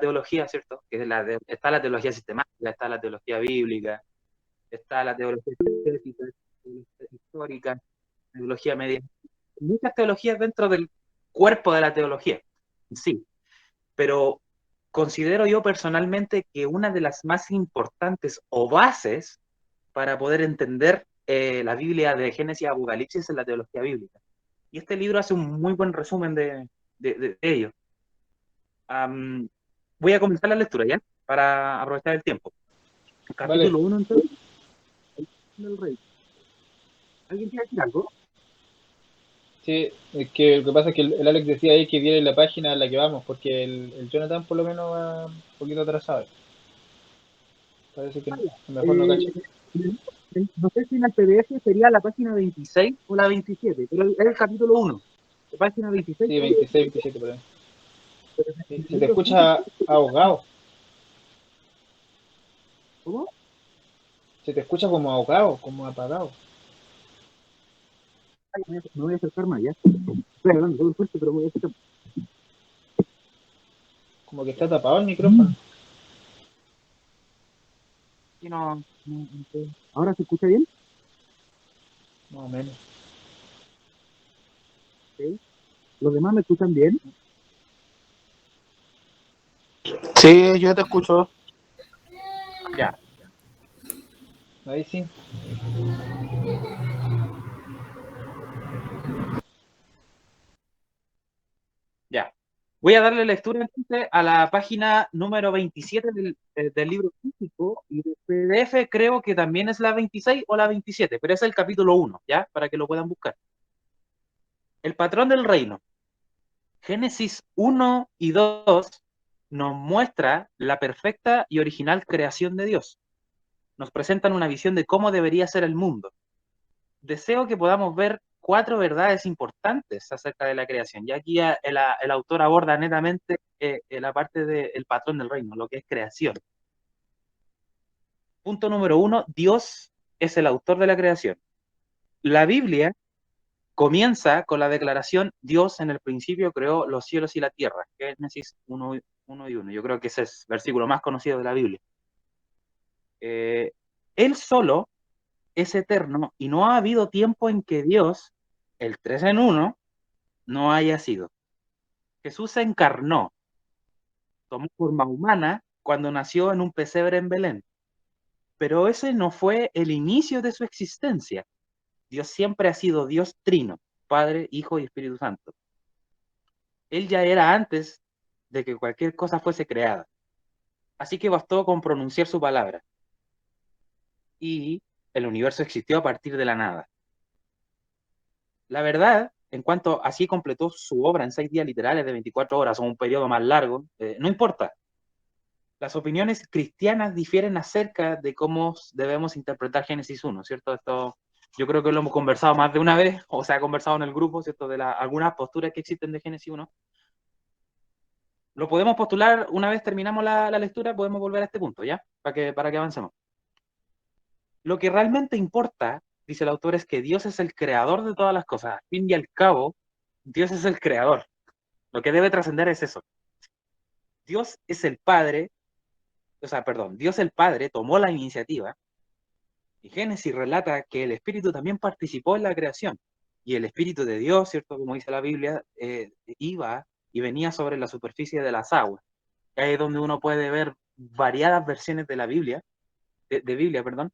teología, ¿cierto? Que es está la teología sistemática, está la teología bíblica, está la teología estética, teología histórica, teología media. Muchas teologías dentro del cuerpo de la teología, sí, pero considero yo personalmente que una de las más importantes o bases para poder entender la Biblia de Génesis a Apocalipsis es la teología bíblica. Y este libro hace un muy buen resumen de ello. Voy a comenzar la lectura, ¿ya? Para aprovechar el tiempo. Vale. Capítulo 1, entonces, el rey. ¿Alguien quiere decir algo? Sí, es que lo que pasa es que el Alex decía ahí que viene la página a la que vamos, porque el Jonathan por lo menos va un poquito atrasado. Parece que Vaya. mejor no caché. No sé si en el PDF sería la página 26 o la 27, pero es el capítulo 1. La página 26 Sí, o 26, 27. 27 por ahí. Pero en Sí, el se te libro físico, escucha ahogado. ¿cómo? Se te escucha como ahogado, como apagado. Ay, me voy a acercar más, ¿ya? Estoy hablando todo fuerte, pero me voy a acercar. Como que está tapado el micrófono. Sí, no sé. ¿Ahora se escucha bien? Más o menos. Sí. ¿Los demás me escuchan bien? Sí, yo te escucho. Ya, Ahí sí. ya. Voy a darle lectura entonces a la página número 27 del libro físico y del PDF creo que también es la 26 o la 27, pero es el capítulo 1, ¿ya? Para que lo puedan buscar. El patrón del reino. Génesis 1 y 2 nos muestra la perfecta y original creación de Dios. Nos presentan una visión de cómo debería ser el mundo. Deseo que podamos ver 4 verdades importantes acerca de la creación. Y aquí el autor aborda netamente la parte del patrón del reino, lo que es creación. Punto número 1, Dios es el autor de la creación. La Biblia comienza con la declaración, Dios en el principio creó los cielos y la tierra, Génesis 1 y 1. Yo creo que ese es el versículo más conocido de la Biblia. Él solo es eterno y no ha habido tiempo en que Dios, el 3 en 1, no haya sido. Jesús se encarnó, tomó forma humana cuando nació en un pesebre en Belén, pero ese no fue el inicio de su existencia. Dios siempre ha sido Dios trino, Padre, Hijo y Espíritu Santo. Él ya era antes de que cualquier cosa fuese creada. Así que bastó con pronunciar su palabra. Y el universo existió a partir de la nada. La verdad, en cuanto así completó su obra en 6 días literales de 24 horas o un periodo más largo, no importa. Las opiniones cristianas difieren acerca de cómo debemos interpretar Génesis 1, ¿cierto? Esto yo creo que lo hemos conversado más de una vez, o se ha conversado en el grupo, ¿cierto? De algunas posturas que existen de Génesis 1. Lo podemos postular una vez terminamos la lectura, podemos volver a este punto, ¿ya? Para que avancemos. Lo que realmente importa, dice el autor, es que Dios es el creador de todas las cosas. Al fin y al cabo, Dios es el creador. Lo que debe trascender es eso. Dios es el Padre, o sea, perdón, Dios el Padre tomó la iniciativa y Génesis relata que el Espíritu también participó en la creación. Y el Espíritu de Dios, ¿cierto? Como dice la Biblia, iba y venía sobre la superficie de las aguas. Ahí es donde uno puede ver variadas versiones de la Biblia, de Biblia, perdón,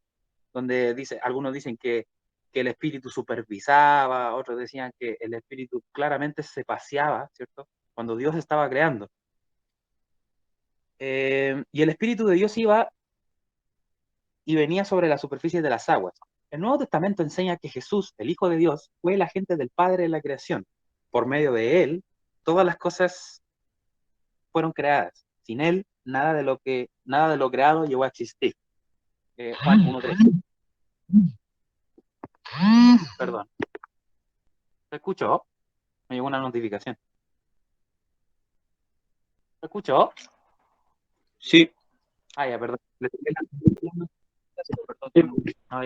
donde algunos dicen que el espíritu supervisaba, otros decían que el espíritu claramente se paseaba, ¿cierto? Cuando Dios estaba creando. Y el espíritu de Dios iba y venía sobre la superficie de las aguas. El Nuevo Testamento enseña que Jesús, el Hijo de Dios, fue el agente del Padre en la creación. Por medio de él, todas las cosas fueron creadas. Sin él, nada de lo creado llegó a existir. Juan 1:3. Perdón. ¿Se escuchó? Me llegó una notificación. ¿Se escuchó? Sí. Ah, ya, perdón. Perdón, no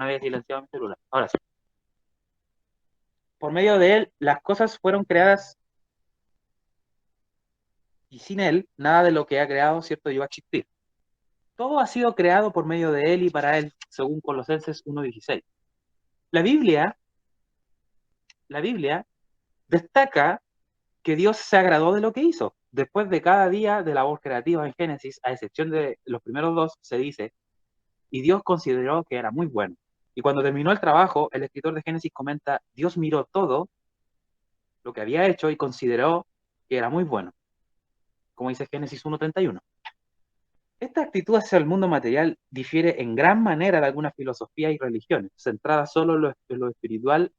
había silenciado mi celular. Ahora sí. Por medio de él, las cosas fueron creadas y sin Él, nada de lo que ha creado, cierto, llegó a existir. Todo ha sido creado por medio de Él y para Él, según Colosenses 1:16. La Biblia destaca que Dios se agradó de lo que hizo. Después de cada día de labor creativa en Génesis, a excepción de los primeros dos, se dice, y Dios consideró que era muy bueno. Y cuando terminó el trabajo, el escritor de Génesis comenta, Dios miró todo lo que había hecho y consideró que era muy bueno, como dice Génesis 1:31. Esta actitud hacia el mundo material difiere en gran manera de algunas filosofías y religiones, centradas solo en lo espiritual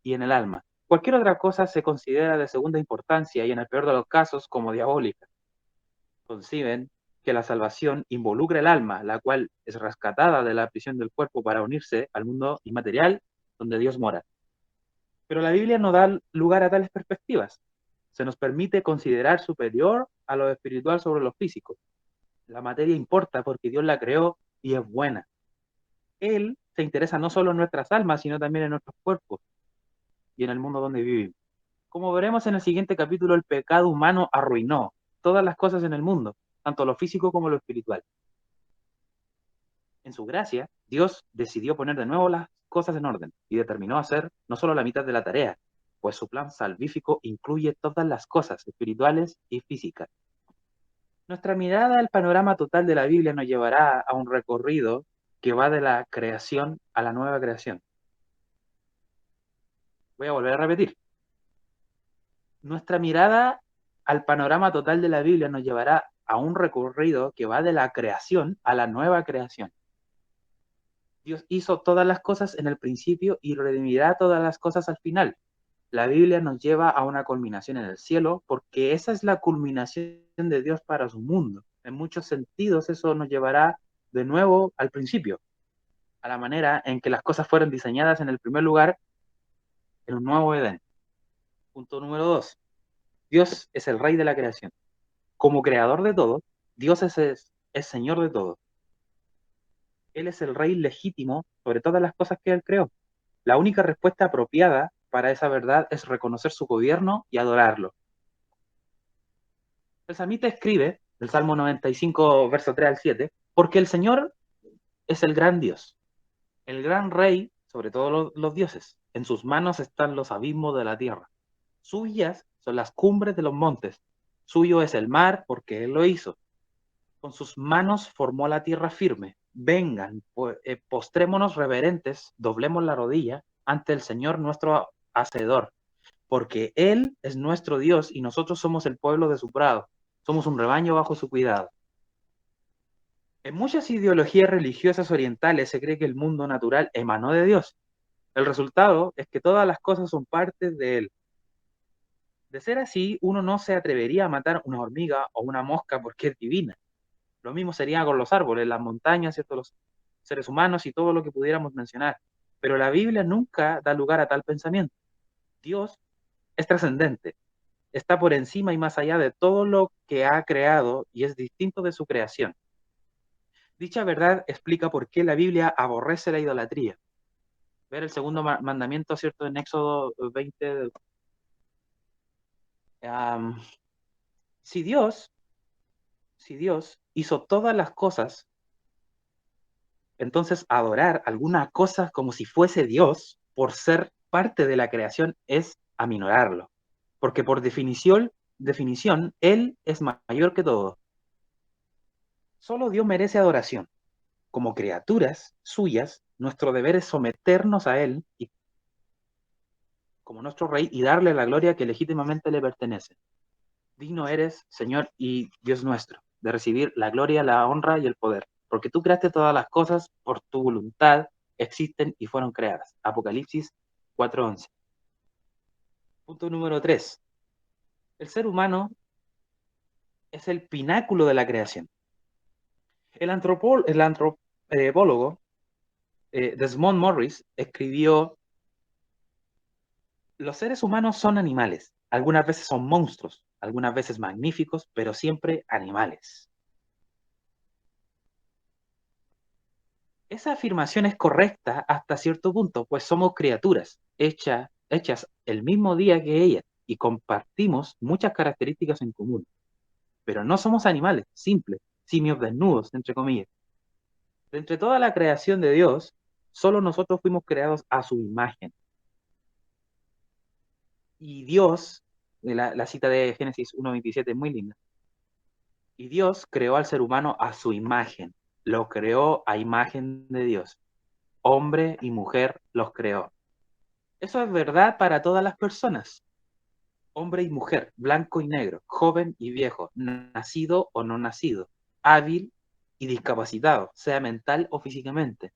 y en el alma. Cualquier otra cosa se considera de segunda importancia y en el peor de los casos como diabólica. Conciben que la salvación involucra el alma, la cual es rescatada de la prisión del cuerpo para unirse al mundo inmaterial donde Dios mora. Pero la Biblia no da lugar a tales perspectivas. Se nos permite considerar superior a lo espiritual sobre lo físico. La materia importa porque Dios la creó y es buena. Él se interesa no solo en nuestras almas, sino también en nuestros cuerpos y en el mundo donde vivimos. Como veremos en el siguiente capítulo, el pecado humano arruinó todas las cosas en el mundo, tanto lo físico como lo espiritual. En su gracia, Dios decidió poner de nuevo las cosas en orden y determinó hacer no solo la mitad de la tarea, pues su plan salvífico incluye todas las cosas espirituales y físicas. Nuestra mirada al panorama total de la Biblia nos llevará a un recorrido que va de la creación a la nueva creación. Voy a volver a repetir. Nuestra mirada al panorama total de la Biblia nos llevará a un recorrido que va de la creación a la nueva creación. Dios hizo todas las cosas en el principio y redimirá todas las cosas al final. La Biblia nos lleva a una culminación en el cielo porque esa es la culminación de Dios para su mundo. En muchos sentidos eso nos llevará de nuevo al principio, a la manera en que las cosas fueron diseñadas en el primer lugar en un nuevo Edén. Punto número 2. Dios es el rey de la creación. Como creador de todo, Dios es Señor de todo. Él es el rey legítimo sobre todas las cosas que Él creó. La única respuesta apropiada para esa verdad es reconocer su gobierno y adorarlo. El salmista escribe, del Salmo 95, verso 3 al 7, porque el Señor es el gran Dios, el gran rey sobre todos los dioses. En sus manos están los abismos de la tierra. Suyas son las cumbres de los montes. Suyo es el mar porque Él lo hizo. Con sus manos formó la tierra firme. Vengan, postrémonos reverentes, doblemos la rodilla ante el Señor nuestro Hacedor, porque Él es nuestro Dios y nosotros somos el pueblo de su prado. Somos un rebaño bajo su cuidado. En muchas ideologías religiosas orientales se cree que el mundo natural emanó de Dios. El resultado es que todas las cosas son partes de Él. De ser así, uno no se atrevería a matar una hormiga o una mosca porque es divina. Lo mismo sería con los árboles, las montañas, ¿cierto? Los seres humanos y todo lo que pudiéramos mencionar. Pero la Biblia nunca da lugar a tal pensamiento. Dios es trascendente, está por encima y más allá de todo lo que ha creado y es distinto de su creación. Dicha verdad explica por qué la Biblia aborrece la idolatría. Ver el segundo mandamiento, ¿cierto? En Éxodo 20. Si Dios hizo todas las cosas, entonces adorar alguna cosa como si fuese Dios por ser parte de la creación es aminorarlo. Porque por definición, Él es mayor que todo. Solo Dios merece adoración. Como criaturas suyas, nuestro deber es someternos a Él y, como nuestro Rey y darle la gloria que legítimamente le pertenece. Digno eres, Señor y Dios nuestro, de recibir la gloria, la honra y el poder, porque tú creaste todas las cosas por tu voluntad, existen y fueron creadas. Apocalipsis 4:11. Punto número 3. El ser humano es el pináculo de la creación. El antropólogo Desmond Morris escribió: los seres humanos son animales, algunas veces son monstruos, algunas veces magníficos, pero siempre animales. Esa afirmación es correcta hasta cierto punto, pues somos criaturas hechas el mismo día que ellas y compartimos muchas características en común. pero no somos animales, simples, simios desnudos, entre comillas. De entre toda la creación de Dios, solo nosotros fuimos creados a su imagen. Y Dios, la cita de Génesis 1:27 es muy linda, y Dios creó al ser humano a su imagen, lo creó a imagen de Dios. Hombre y mujer los creó. Eso es verdad para todas las personas, hombre y mujer, blanco y negro, joven y viejo, nacido o no nacido, hábil y discapacitado, sea mental o físicamente.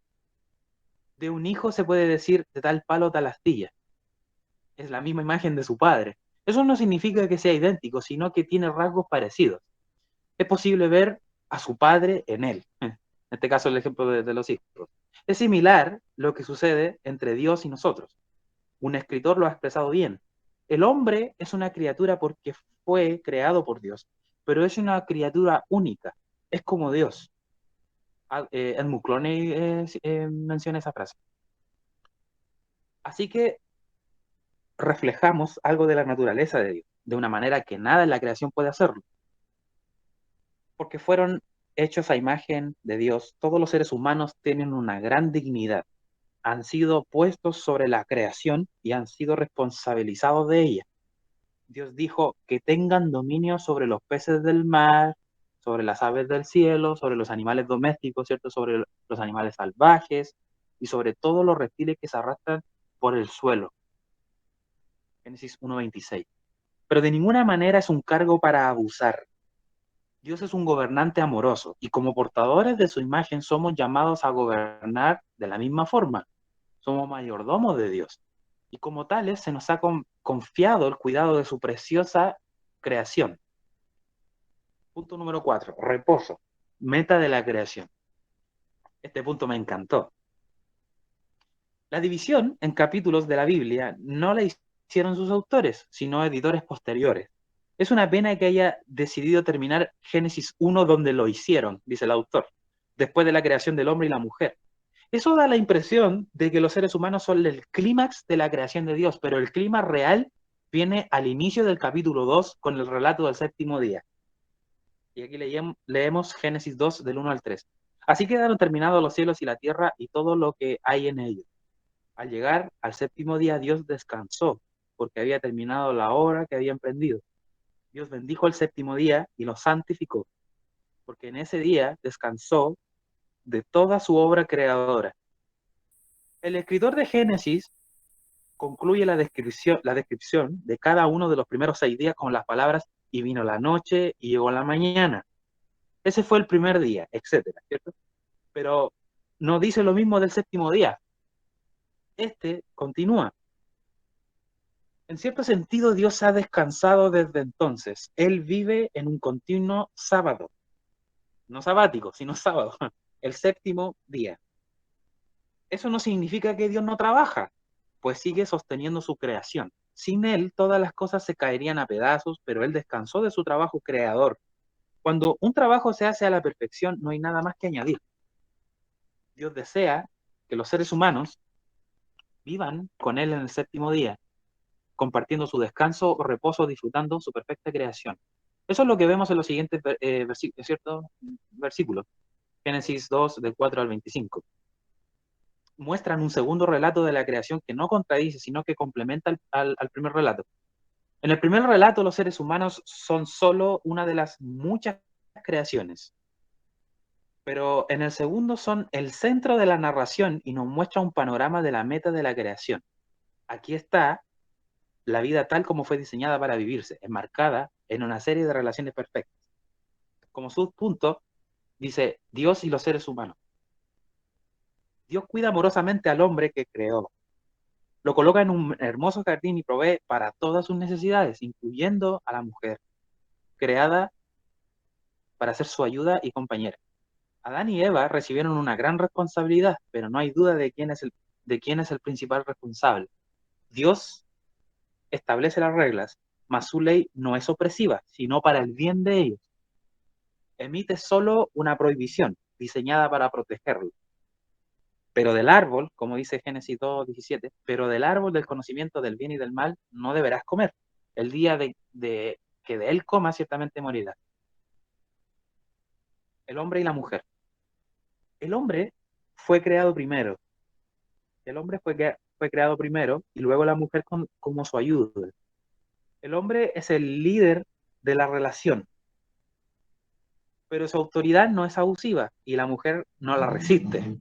De un hijo se puede decir de tal palo tal astilla. Es la misma imagen de su padre. Eso no significa que sea idéntico, sino que tiene rasgos parecidos. Es posible ver a su padre en él. En este caso, el ejemplo de los hijos. Es similar lo que sucede entre Dios y nosotros. Un escritor lo ha expresado bien. El hombre es una criatura porque fue creado por Dios, pero es una criatura única. Es como Dios. El Muclone menciona esa frase. Así que reflejamos algo de la naturaleza de Dios, de una manera que nada en la creación puede hacerlo. Porque fueron hechos a imagen de Dios, todos los seres humanos tienen una gran dignidad, han sido puestos sobre la creación y han sido responsabilizados de ella. Dios dijo que tengan dominio sobre los peces del mar, sobre las aves del cielo, sobre los animales domésticos, ¿cierto? Sobre los animales salvajes y sobre todos los reptiles que se arrastran por el suelo. Génesis 1:26. Pero de ninguna manera es un cargo para abusar. Dios es un gobernante amoroso y como portadores de su imagen somos llamados a gobernar de la misma forma. Somos mayordomos de Dios y como tales se nos ha confiado el cuidado de su preciosa creación. Punto número 4, reposo, meta de la creación. Este punto me encantó. La división en capítulos de la Biblia no la hicieron sus autores, sino editores posteriores. Es una pena que haya decidido terminar Génesis 1 donde lo hicieron, dice el autor, después de la creación del hombre y la mujer. Eso da la impresión de que los seres humanos son el clímax de la creación de Dios, pero el clima real viene al inicio del capítulo 2 con el relato del séptimo día. Y aquí leemos Génesis 2 del 1 al 3. Así quedaron terminados los cielos y la tierra y todo lo que hay en ellos. Al llegar al séptimo día, Dios descansó, porque había terminado la obra que había emprendido. Dios bendijo el séptimo día y lo santificó, porque en ese día descansó de toda su obra creadora. El escritor de Génesis concluye la descripción de cada uno de los primeros 6 días con las palabras, y vino la noche y llegó la mañana. Ese fue el primer día, etcétera, ¿cierto? Pero no dice lo mismo del séptimo día. Este continúa. En cierto sentido, Dios ha descansado desde entonces. Él vive en un continuo sábado. No sabático, sino sábado. El séptimo día. Eso no significa que Dios no trabaja, pues sigue sosteniendo su creación. Sin Él, todas las cosas se caerían a pedazos, pero Él descansó de su trabajo creador. Cuando un trabajo se hace a la perfección, no hay nada más que añadir. Dios desea que los seres humanos vivan con Él en el séptimo día, compartiendo su descanso o reposo, disfrutando su perfecta creación. Eso es lo que vemos en los siguientes versículos. Génesis 2, del 4 al 25. Muestran un segundo relato de la creación que no contradice, sino que complementa al primer relato. En el primer relato, los seres humanos son solo una de las muchas creaciones, pero en el segundo son el centro de la narración y nos muestra un panorama de la meta de la creación. Aquí está la vida tal como fue diseñada para vivirse, enmarcada en una serie de relaciones perfectas. Como subpunto, dice Dios y los seres humanos. Dios cuida amorosamente al hombre que creó. Lo coloca en un hermoso jardín y provee para todas sus necesidades, incluyendo a la mujer, creada para ser su ayuda y compañera. Adán y Eva recibieron una gran responsabilidad, pero no hay duda de quién es el principal responsable. Dios establece las reglas, mas su ley no es opresiva, sino para el bien de ellos. Emite solo una prohibición diseñada para protegerlo. Pero del árbol, como dice Génesis 2:17, pero del árbol del conocimiento del bien y del mal no deberás comer. El día que de él comas ciertamente morirás. el hombre y la mujer. El hombre fue creado primero. El hombre fue creado primero y luego la mujer como su ayuda. El hombre es el líder de la relación, pero su autoridad no es abusiva y la mujer no la resiste.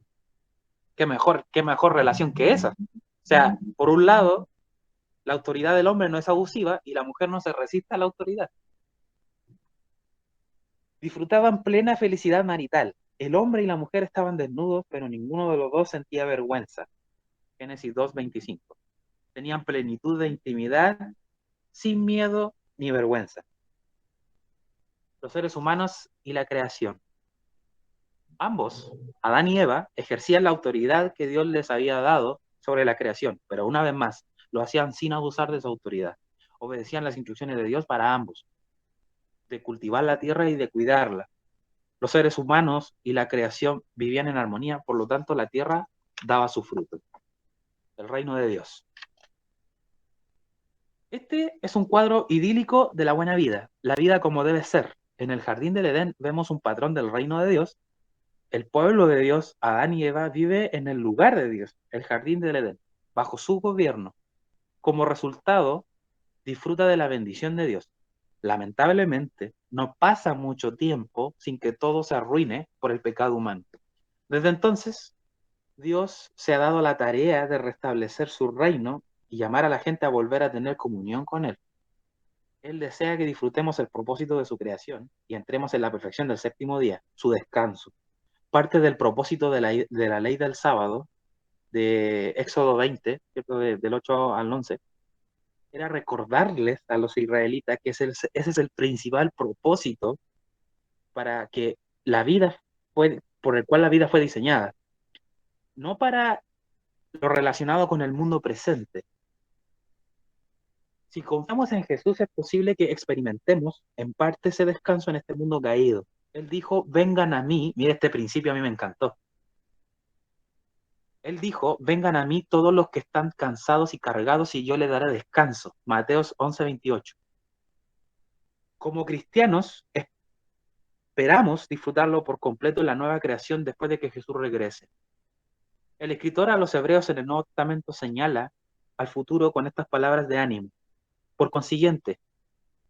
Qué mejor relación que esa. O sea, por un lado, la autoridad del hombre no es abusiva y la mujer no se resiste a la autoridad. Disfrutaban plena felicidad marital. El hombre y la mujer estaban desnudos, pero ninguno de los dos sentía vergüenza. Génesis 2:25. Tenían plenitud de intimidad, sin miedo ni vergüenza. Los seres humanos y la creación. Ambos, Adán y Eva, ejercían la autoridad que Dios les había dado sobre la creación, pero una vez más, lo hacían sin abusar de su autoridad. Obedecían las instrucciones de Dios para ambos, de cultivar la tierra y de cuidarla. Los seres humanos y la creación vivían en armonía, por lo tanto la tierra daba su fruto. El reino de Dios. Este es un cuadro idílico de la buena vida, la vida como debe ser. En el jardín del Edén vemos un patrón del reino de Dios. El pueblo de Dios, Adán y Eva, vive en el lugar de Dios, el jardín del Edén, bajo su gobierno. Como resultado, disfruta de la bendición de Dios. Lamentablemente, no pasa mucho tiempo sin que todo se arruine por el pecado humano. Desde entonces, Dios se ha dado la tarea de restablecer su reino y llamar a la gente a volver a tener comunión con Él. Él desea que disfrutemos el propósito de su creación y entremos en la perfección del séptimo día, su descanso. Parte del propósito de la ley del sábado, de Éxodo 20, ¿cierto? Del 8 al 11, era recordarles a los israelitas que ese es el principal propósito para que la vida por el cual la vida fue diseñada, no para lo relacionado con el mundo presente. Si confiamos en Jesús, es posible que experimentemos en parte ese descanso en este mundo caído. Él dijo, vengan a mí, mira este principio a mí me encantó. Él dijo, vengan a mí todos los que están cansados y cargados y yo les daré descanso. Mateos 11:28. Como cristianos, esperamos disfrutarlo por completo en la nueva creación después de que Jesús regrese. El escritor a los hebreos en el Nuevo Testamento señala al futuro con estas palabras de ánimo. Por consiguiente,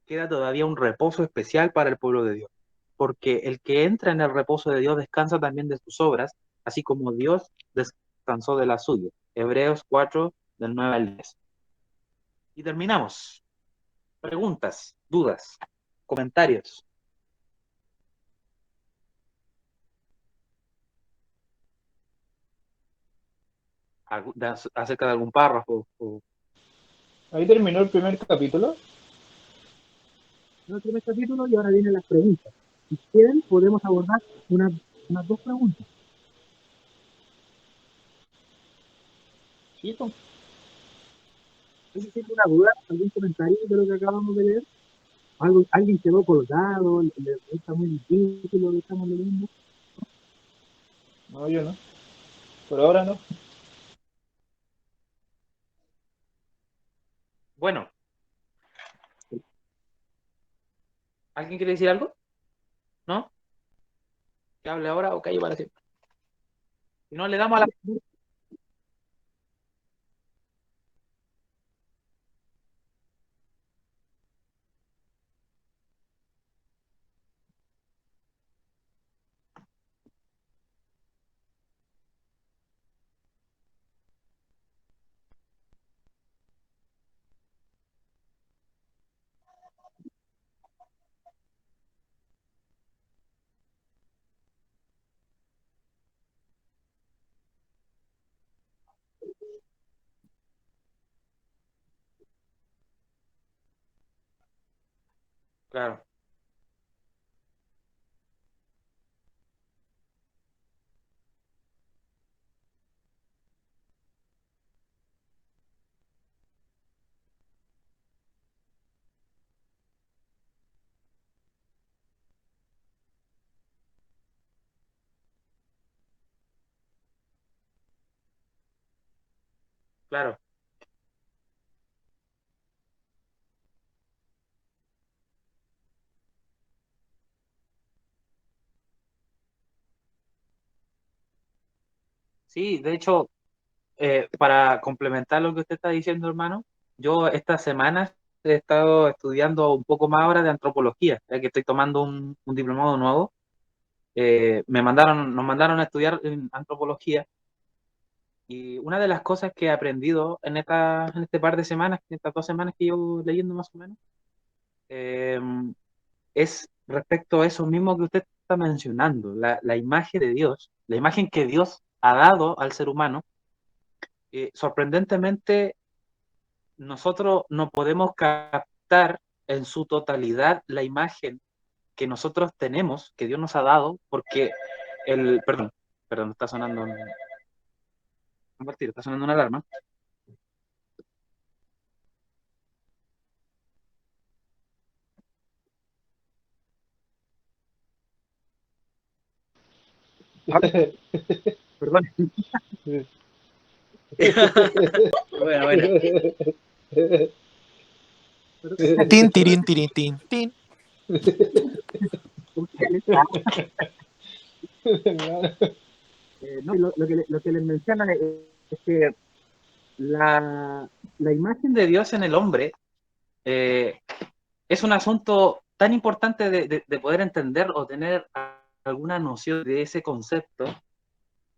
queda todavía un reposo especial para el pueblo de Dios, porque el que entra en el reposo de Dios descansa también de sus obras, así como Dios descansó de la suya. Hebreos 4, del 9 al 10. Y terminamos. Preguntas, dudas, comentarios. Acerca de algún párrafo. Ahí terminó el primer capítulo. En el primer capítulo y ahora vienen las preguntas. Si quieren, podemos abordar unas dos preguntas. Sí, pues. ¿Alguien tiene una duda, algún comentario de lo que acabamos de leer? ¿Alguien quedó colgado? ¿Le está muy difícil lo que estamos leyendo? No, yo no. Por ahora no. Bueno, ¿alguien quiere decir algo? ¿No? ¿Que hable ahora o callo para siempre? Si no, le damos a la... Claro, claro. Sí, de hecho, para complementar lo que usted está diciendo, hermano, yo estas semanas he estado estudiando un poco más ahora de antropología, ya que estoy tomando un diplomado nuevo. Nos mandaron a estudiar en antropología y una de las cosas que he aprendido en este par de semanas, en estas 2 semanas que llevo leyendo más o menos, eh, es respecto a eso mismo que usted está mencionando, la imagen de Dios, la imagen que Dios ha dado al ser humano. Sorprendentemente, nosotros no podemos captar en su totalidad la imagen que nosotros tenemos, que Dios nos ha dado, porque perdón, está sonando está sonando una alarma. Ah, perdón. Bueno, bueno. Tin, tirin, tirin, tin, tin. No, lo que les menciona es que la imagen de Dios en el hombre eh, es un asunto tan importante de poder entender o tener alguna noción de ese concepto,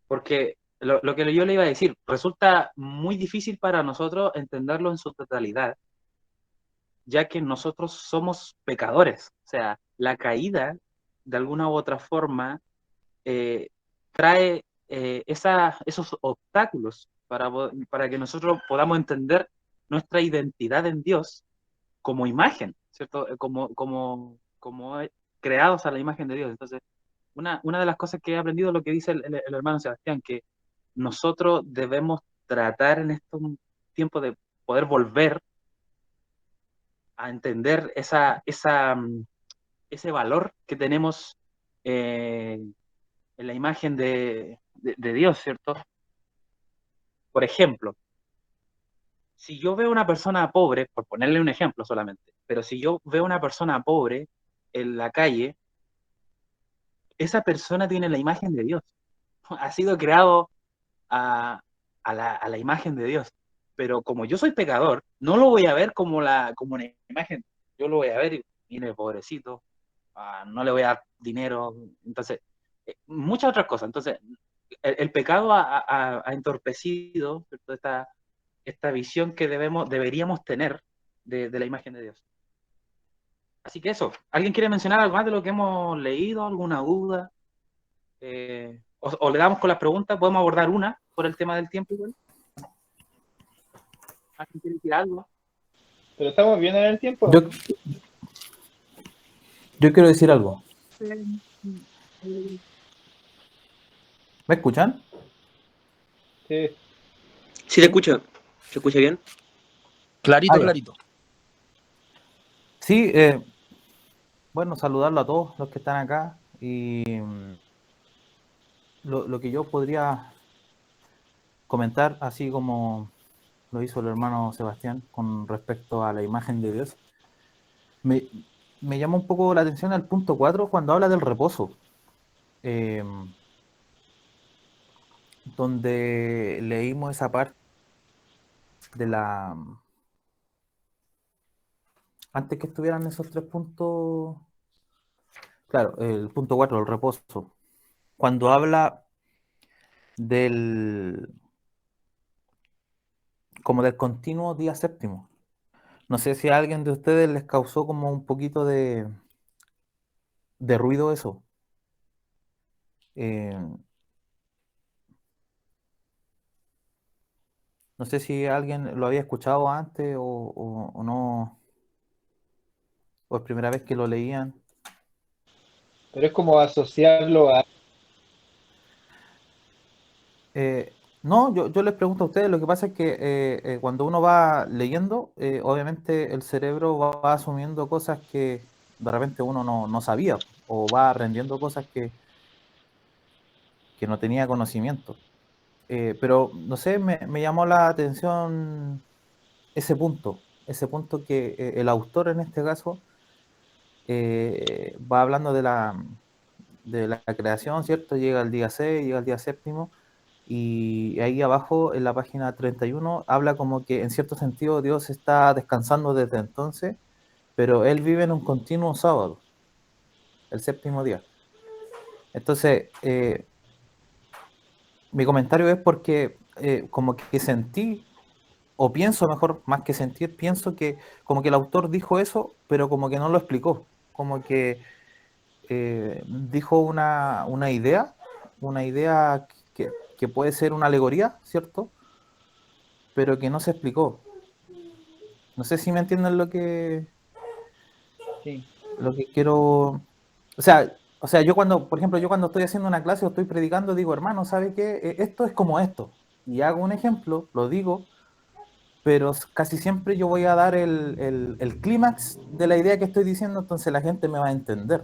porque lo que yo le iba a decir, resulta muy difícil para nosotros entenderlo en su totalidad, ya que nosotros somos pecadores. O sea, la caída, de alguna u otra forma, eh, trae esos obstáculos para que nosotros podamos entender nuestra identidad en Dios como imagen, ¿cierto? Como creados a la imagen de Dios. Entonces, una de las cosas que he aprendido es lo que dice el hermano Sebastián, que nosotros debemos tratar en estos tiempos de poder volver a entender ese valor que tenemos en la imagen de Dios, ¿cierto? Por ejemplo, si yo veo una persona pobre, por ponerle un ejemplo solamente, pero si yo veo una persona pobre en la calle, esa persona tiene la imagen de Dios. Ha sido creado a, a la imagen de Dios. Pero como yo soy pecador, no lo voy a ver como una imagen. Yo lo voy a ver y, mire, pobrecito, no le voy a dar dinero. Entonces, muchas otras cosas. Entonces, el pecado ha entorpecido, ¿cierto? Esta visión que deberíamos tener de la imagen de Dios. Así que eso, ¿alguien quiere mencionar algo más de lo que hemos leído? ¿Alguna duda? O le damos con las preguntas, podemos abordar una por el tema del tiempo igual. ¿Alguien quiere decir algo? Pero estamos bien en el tiempo. Yo quiero decir algo. ¿Me escuchan? Sí. Sí, te escucho. ¿Se escucha bien? Clarito, ya. clarito. Sí, bueno, saludarlo a todos los que están acá. Y lo que yo podría comentar, así como lo hizo el hermano Sebastián con respecto a la imagen de Dios, me, me llama un poco la atención al punto 4 cuando habla del reposo, donde leímos esa parte de la... Antes que estuvieran esos 3 puntos, claro, el punto 4, el reposo, cuando habla del como del continuo día séptimo. No sé si a alguien de ustedes les causó como un poquito de ruido eso. Eh, no sé si alguien lo había escuchado antes o no, o es primera vez que lo leían. Pero es como asociarlo a... No, yo les pregunto a ustedes, lo que pasa es que cuando uno va leyendo, obviamente el cerebro va asumiendo cosas que de repente uno no sabía, o va aprendiendo cosas que no tenía conocimiento. Pero no sé, me llamó la atención ese punto que el autor en este caso va hablando de la creación, ¿cierto? Llega el día 6, llega el día séptimo, y ahí abajo en la página 31 habla como que en cierto sentido Dios está descansando desde entonces, pero Él vive en un continuo sábado, el séptimo día. Entonces, mi comentario es porque como que sentí, o pienso mejor, más que sentir, pienso que como que el autor dijo eso, pero como que no lo explicó, como que dijo una idea que puede ser una alegoría, ¿cierto? Pero que no se explicó. No sé si me entienden Sí, lo que quiero. O sea, yo cuando, por ejemplo, yo cuando estoy haciendo una clase o estoy predicando, digo, hermano, ¿sabe qué? Esto es como esto. Y hago un ejemplo, lo digo, pero casi siempre yo voy a dar el clímax de la idea que estoy diciendo, entonces la gente me va a entender.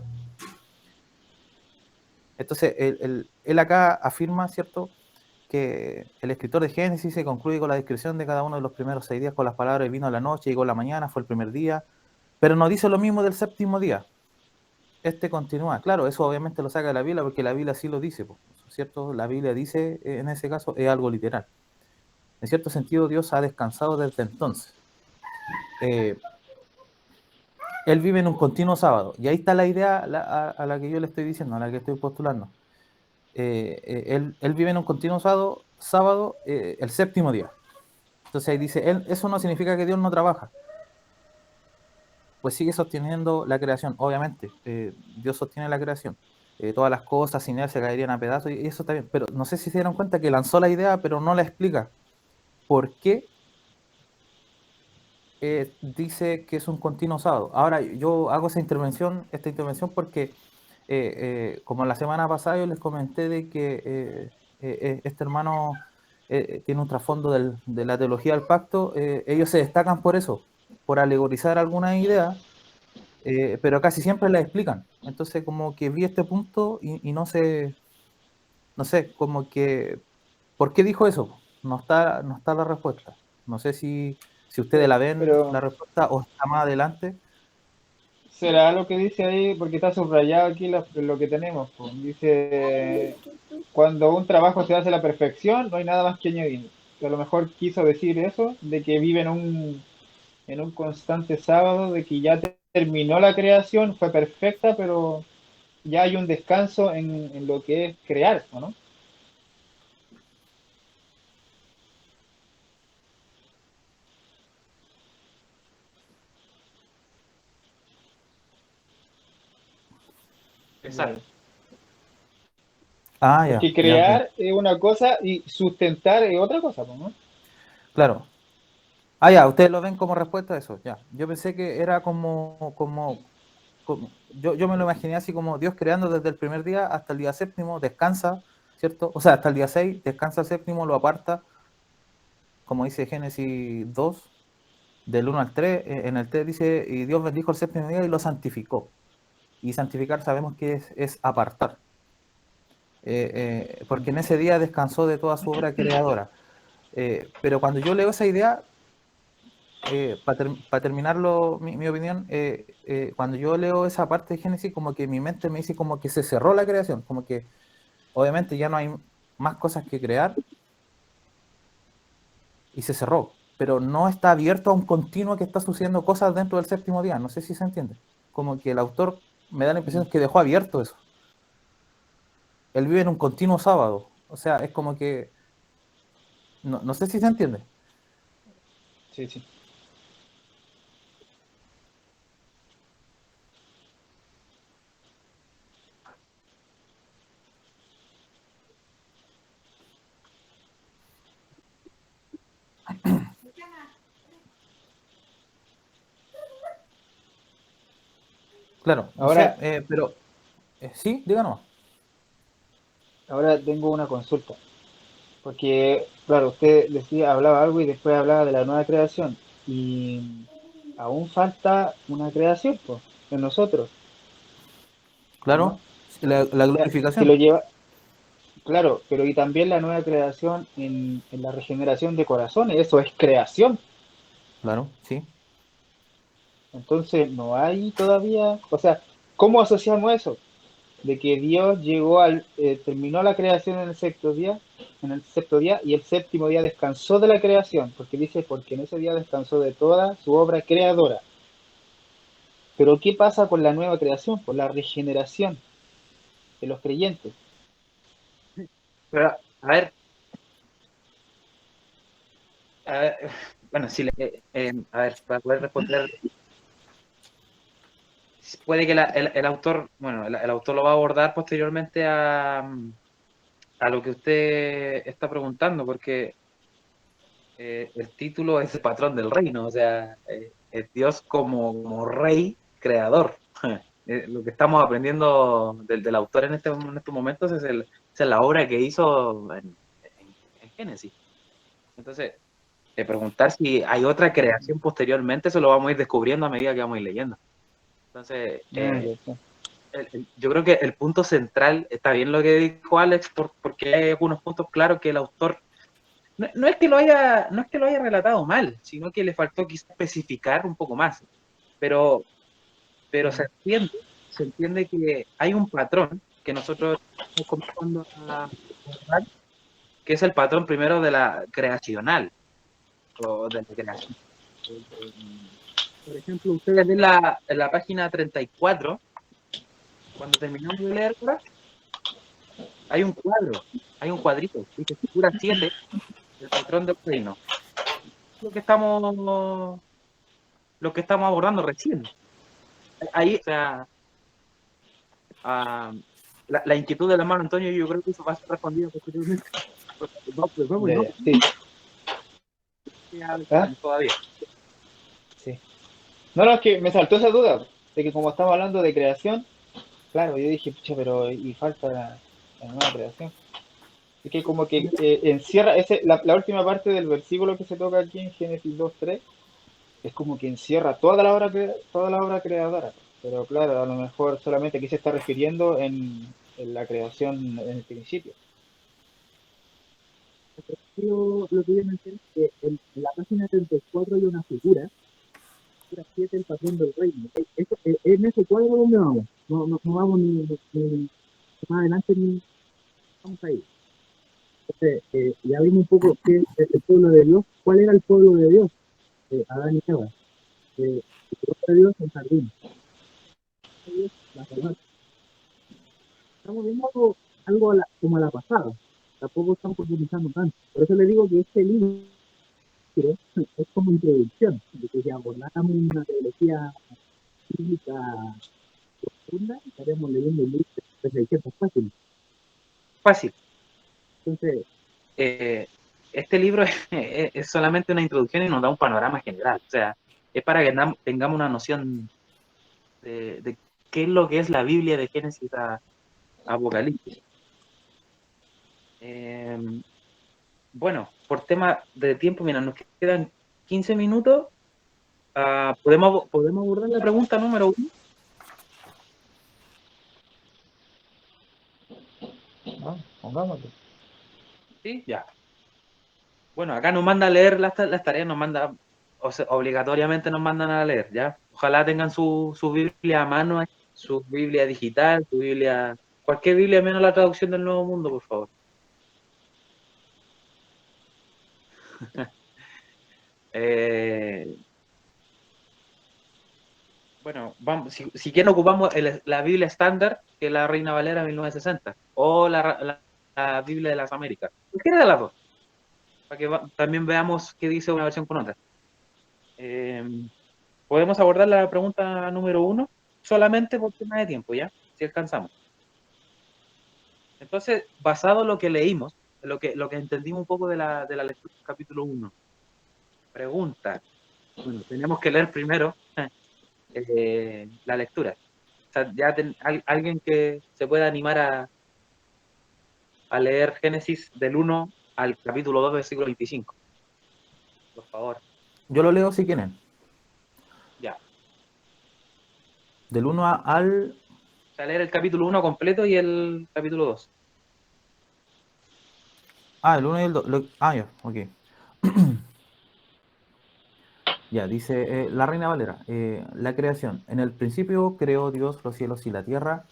Entonces, él acá afirma, ¿cierto?, que el escritor de Génesis se concluye con la descripción de cada uno de los primeros 6 días con las palabras vino la noche, llegó la mañana, fue el primer día, pero no dice lo mismo del séptimo día. Este continúa. Claro, eso obviamente lo saca de la Biblia porque la Biblia sí lo dice, ¿cierto? La Biblia dice, en ese caso, es algo literal. En cierto sentido, Dios ha descansado desde entonces. Eh, él vive en un continuo sábado. Y ahí está la idea a la que yo le estoy diciendo, a la que estoy postulando. Él vive en un continuo sábado, el séptimo día. Entonces ahí dice, eso no significa que Dios no trabaja. Pues sigue sosteniendo la creación, obviamente. Dios sostiene la creación. Todas las cosas sin él se caerían a pedazos y eso está bien. Pero no sé si se dieron cuenta que lanzó la idea, pero no la explica. ¿Por qué dice que es un continuo sábado? Ahora, yo hago esta intervención porque, como la semana pasada yo les comenté de que este hermano tiene un trasfondo de la teología del pacto, ellos se destacan por eso, por alegorizar alguna idea, pero casi siempre la explican. Entonces, como que vi este punto y no sé, como que, ¿por qué dijo eso? No está la respuesta. No sé si ustedes la ven, pero la respuesta, o está más adelante. será lo que dice ahí, porque está subrayado aquí lo que tenemos, pues. Dice, cuando un trabajo se hace a la perfección, no hay nada más que añadir. Que a lo mejor quiso decir eso, de que vive en un constante sábado, de que ya terminó la creación, fue perfecta, pero ya hay un descanso en lo que es crear, ¿o no? Exacto. Ah, ya, Porque ya, ya. crear es una cosa y sustentar es otra cosa, pues, ¿no? Claro. Ah, ya, ustedes lo ven como respuesta a eso, ya. Yo pensé que era yo me lo imaginé así como Dios creando desde el primer día hasta el día séptimo, descansa, ¿cierto? O sea, hasta el día 6 descansa el séptimo, lo aparta, como dice Génesis 2 del 1 al 3. En el 3 dice, y Dios bendijo el séptimo día y lo santificó. Y santificar sabemos que es apartar. Porque en ese día descansó de toda su obra creadora. Pero cuando yo leo esa idea, para terminarlo, mi opinión, cuando yo leo esa parte de Génesis, como que mi mente me dice como que se cerró la creación, como que obviamente ya no hay más cosas que crear y se cerró, pero no está abierto a un continuo que está sucediendo cosas dentro del séptimo día. No sé si se entiende. Como que el autor me da la impresión que dejó abierto eso. Él vive en un continuo sábado. O sea, es como que, no sé si se entiende. Sí, sí. Claro, no sé, Ahora, pero sí, díganos. ahora tengo una consulta. Porque, claro, usted decía, hablaba algo y después hablaba de la nueva creación. Y aún falta una creación, pues, en nosotros, ¿o no? Claro, sí, la O sea, que lo glorificación. lleva, claro, pero y también la nueva creación en la regeneración de corazones, eso es creación. Claro, sí. Entonces, no hay todavía, o sea, ¿cómo asociamos eso? De que Dios llegó terminó la creación en el sexto día en el sexto día, y el séptimo día descansó de la creación, porque dice, porque en ese día descansó de toda su obra creadora. Pero ¿qué pasa con la nueva creación? Por la regeneración de los creyentes. Pero, a ver, bueno, si a ver, para poder responder, puede que el autor, bueno, el autor lo va a abordar posteriormente a lo que usted está preguntando, porque el título es el patrón del reino, o sea, es Dios como rey creador. Lo que estamos aprendiendo del autor en estos momentos es la obra que hizo en Génesis. Entonces, preguntar si hay otra creación posteriormente, eso lo vamos a ir descubriendo a medida que vamos a ir leyendo. Entonces, yo creo que el punto central, está bien lo que dijo Alex, porque hay algunos puntos claros que el autor no es que lo haya relatado mal, sino que le faltó quizás especificar un poco más. Pero se entiende que hay un patrón que nosotros estamos comenzando a abordar, que es el patrón primero de la creacional, o de la creación. Por ejemplo, ustedes ven en la página 34, cuando terminamos de leerla, hay un cuadro, hay un cuadrito, dice figura 7, el patrón del reino. Lo que estamos, lo que estamos abordando recién. Ahí, o sea, la inquietud del hermano Antonio, yo creo que eso va a ser respondido posteriormente. Vamos, Ya, ¿no? ya, sí. ¿Ah? Todavía. Sí. No, no, es que me saltó esa duda, de que como estamos hablando de creación, claro, yo dije, pucha, pero y falta la nueva creación. Es que como que encierra, la última parte del versículo que se toca aquí en Génesis 2:3, es como que encierra toda la obra creadora. Pero claro, a lo mejor solamente aquí se está refiriendo en la creación en el principio. Lo que yo mencioné es que en la página 34 hay una figura 7, el patrón del reino. En ese cuadro donde vamos. No vamos ni más adelante ni vamos ahí. Entonces, ya vimos un poco qué es el pueblo de Dios. ¿Cuál era el pueblo de Dios? Adán y Eva. El pueblo de Dios el jardín. Dios, la salvación. Estamos viendo algo como a la pasada. Tampoco estamos profundizando tanto. Por eso le digo que este libro es como introducción. De que si abordáramos una teología bíblica profunda, estaríamos leyendo un libro de 600 páginas. Fácil. Entonces, este libro es solamente una introducción y nos da un panorama general. O sea, es para que tengamos una noción de qué es lo que es la Biblia de Génesis a Apocalipsis. Bueno, por tema de tiempo, mira, nos quedan 15 minutos. ¿Podemos abordar la pregunta número 1? Pongámoslo. Sí, ya. Bueno, acá nos manda a leer las tareas, nos manda, o sea, obligatoriamente nos mandan a leer, ¿ya? Ojalá tengan su Biblia a mano, su Biblia digital, su Biblia, cualquier Biblia menos la traducción del Nuevo Mundo, por favor. Bueno, vamos, si quieren ocupamos la Biblia estándar, que es la Reina Valera 1960, o la Biblia de las Américas. Cualquiera de las dos, para que también veamos qué dice una versión con otra. Podemos abordar la pregunta número 1 solamente por tema de tiempo, ¿ya? Si alcanzamos. Entonces, basado en lo que leímos, lo que entendimos un poco de la lectura del capítulo 1, pregunta. Bueno, tenemos que leer primero la lectura. O sea, ya alguien que se pueda animar a leer Génesis del 1 al capítulo 2, versículo 25. Por favor. Yo lo leo si quieren. Ya. Del 1 al... O sea, leer el capítulo 1 completo y el capítulo 2. Ah, el 1 y el 2. Ya, ok. Ya, dice la Reina Valera, la creación. En el principio creó Dios los cielos y la tierra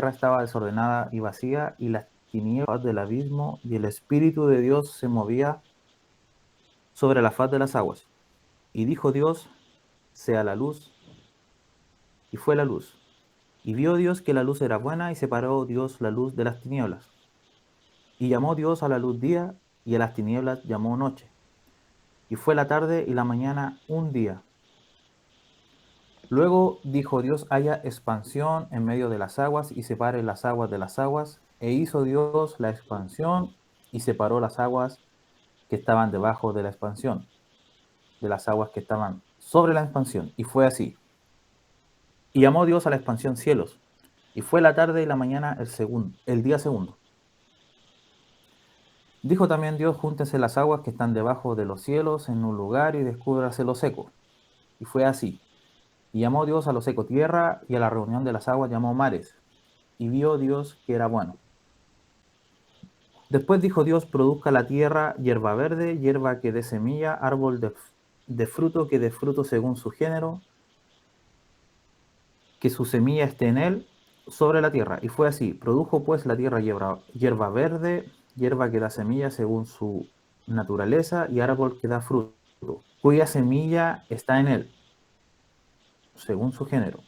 estaba desordenada y vacía, y las tinieblas del abismo, y el Espíritu de Dios se movía sobre la faz de las aguas. Y dijo Dios, sea la luz, y fue la luz. Y vio Dios que la luz era buena, y separó Dios la luz de las tinieblas. Y llamó Dios a la luz día, y a las tinieblas llamó noche. Y fue la tarde y la mañana un día. Luego dijo Dios, haya expansión en medio de las aguas, y separe las aguas de las aguas. E hizo Dios la expansión, y separó las aguas que estaban debajo de la expansión, de las aguas que estaban sobre la expansión. Y fue así. Y llamó Dios a la expansión cielos. Y fue la tarde y la mañana el día segundo. Dijo también Dios, júntense las aguas que están debajo de los cielos en un lugar, y descúbrase lo seco. Y fue así. Y llamó Dios a lo seco tierra, y a la reunión de las aguas llamó mares. Y vio Dios que era bueno. Después dijo Dios, produzca la tierra hierba verde, hierba que dé semilla, árbol de fruto que dé fruto según su género, que su semilla esté en él, sobre la tierra. Y fue así. Produjo pues la tierra hierba verde, hierba que da semilla según su naturaleza, y árbol que da fruto, cuya semilla está en él, según su género.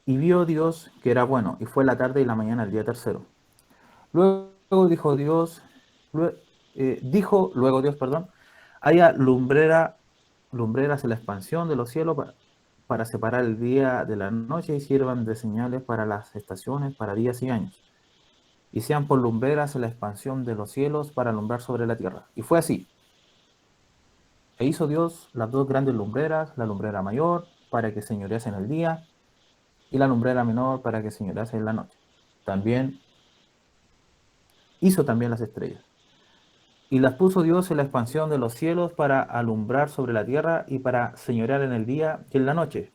Y vio Dios que era bueno, y fue la tarde y la mañana el día tercero. Luego dijo Dios, luego Dios, perdón, haya lumbreras en la expansión de los cielos para separar el día de la noche, y sirvan de señales para las estaciones, para días y años. Y sean por lumbreras en la expansión de los cielos para alumbrar sobre la tierra. Y fue así. E hizo Dios las dos grandes lumbreras, la lumbrera mayor para que señorease en el día, y la lumbrera menor para que señorease en la noche. Hizo también las estrellas. Y las puso Dios en la expansión de los cielos para alumbrar sobre la tierra, y para señorear en el día y en la noche,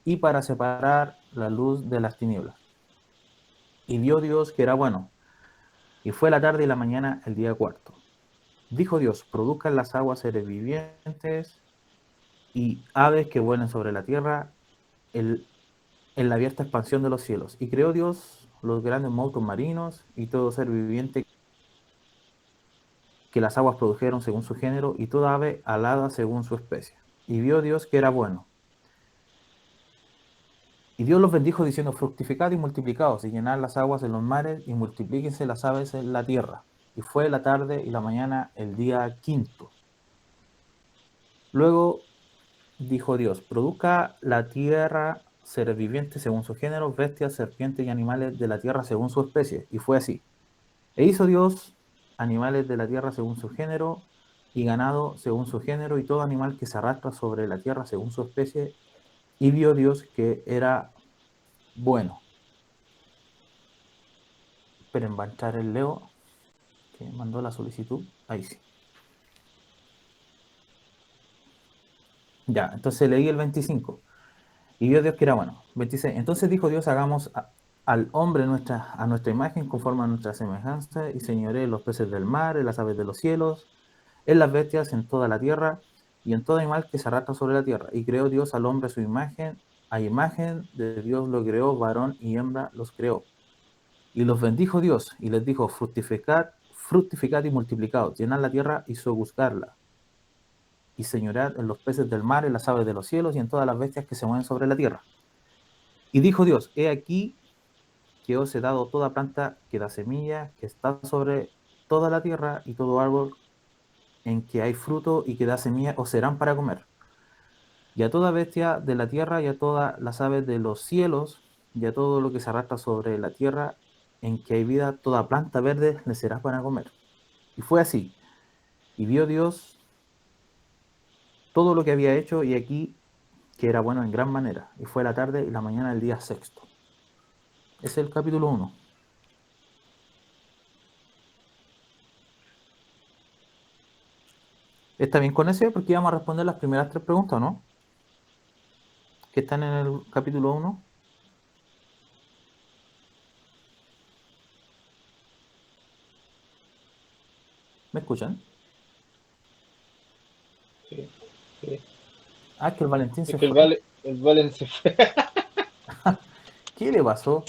y para separar la luz de las tinieblas. Y vio Dios que era bueno. Y fue la tarde y la mañana el día cuarto. Dijo Dios, produzcan las aguas seres vivientes y aves que vuelen sobre la tierra en la abierta expansión de los cielos. Y creó Dios los grandes monstruos marinos y todo ser viviente que las aguas produjeron según su género, y toda ave alada según su especie. Y vio Dios que era bueno. Y Dios los bendijo diciendo, fructificad y multiplicaos, y llenad las aguas en los mares, y multiplíquense las aves en la tierra. Y fue la tarde y la mañana el día quinto. Luego dijo Dios, produzca la tierra seres vivientes según su género, bestias, serpientes y animales de la tierra según su especie. Y fue así. E hizo Dios animales de la tierra según su género, y ganado según su género, y todo animal que se arrastra sobre la tierra según su especie. Y vio Dios que era bueno. Esperen, va a entrar el Leo, que mandó la solicitud. Ahí sí. Ya, entonces leí el 25. Y vio Dios que era bueno. 26. Entonces dijo Dios, hagamos al hombre a nuestra imagen, conforme a nuestra semejanza, y señoree en los peces del mar, en las aves de los cielos, en las bestias, en toda la tierra, y en todo animal que se arrastra sobre la tierra. Y creó Dios al hombre a su imagen, a imagen de Dios lo creó, varón y hembra los creó. Y los bendijo Dios, y les dijo, fructificad y multiplicaos, llenad la tierra y sojuzgarla, y señoread en los peces del mar, en las aves de los cielos, y en todas las bestias que se mueven sobre la tierra. Y dijo Dios, he aquí que os he dado toda planta que da semilla, que está sobre toda la tierra, y todo árbol en que hay fruto y que da semilla, os serán para comer. Y a toda bestia de la tierra, y a todas las aves de los cielos, y a todo lo que se arrastra sobre la tierra, en que hay vida, toda planta verde le será para comer. Y fue así. Y vio Dios todo lo que había hecho, y aquí que era bueno en gran manera. Y fue la tarde y la mañana del día sexto. Ese es el capítulo 1. ¿Está bien con ese? Porque íbamos a responder las primeras 3 preguntas, ¿no? Que están en el capítulo 1. ¿Me escuchan? Sí, sí. Ah, que el Valentín Es se que fue. el Valen se fue. ¿Qué le pasó?